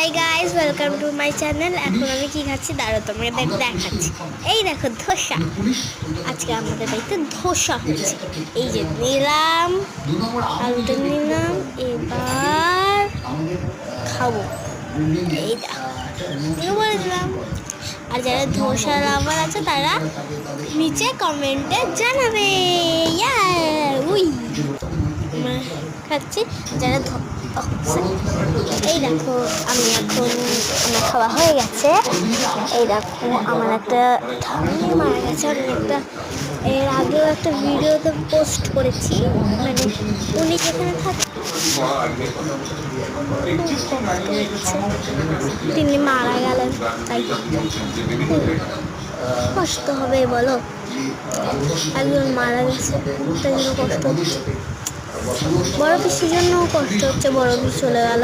Hi guys, welcome to my channel. এখন আমি কি খাচ্ছি দাঁড়াও তোমাকে দেখাচ্ছি। এই দেখো ধোসা। আজকে আমাদের বাড়িতে ধোসা হচ্ছে। এই যে নিলাম, আলুটা নিলাম, এবার খাবো। এই দেখো বলে দিলাম। আর যারা ধোসা লাভার আছে তারা নিচে কমেন্টে জানাবে। উই খাচ্ছি যারা এই দেখো আমি এখন আমার খাওয়া হয়ে গেছে। এই দেখো আমার একটা ঠাকুর মারা গেছে। আমি একটা এর আগেও একটা ভিডিওতে পোস্ট করেছি, মানে উনি যেখানে থাকে তিনি মারা গেলেন, তাই কষ্ট হবে বলো, একজন মারা গেছে তাই জন্য কষ্ট হচ্ছে। বড় পিসির জন্য কষ্ট হচ্ছে, বড় পিসি চলে গেল।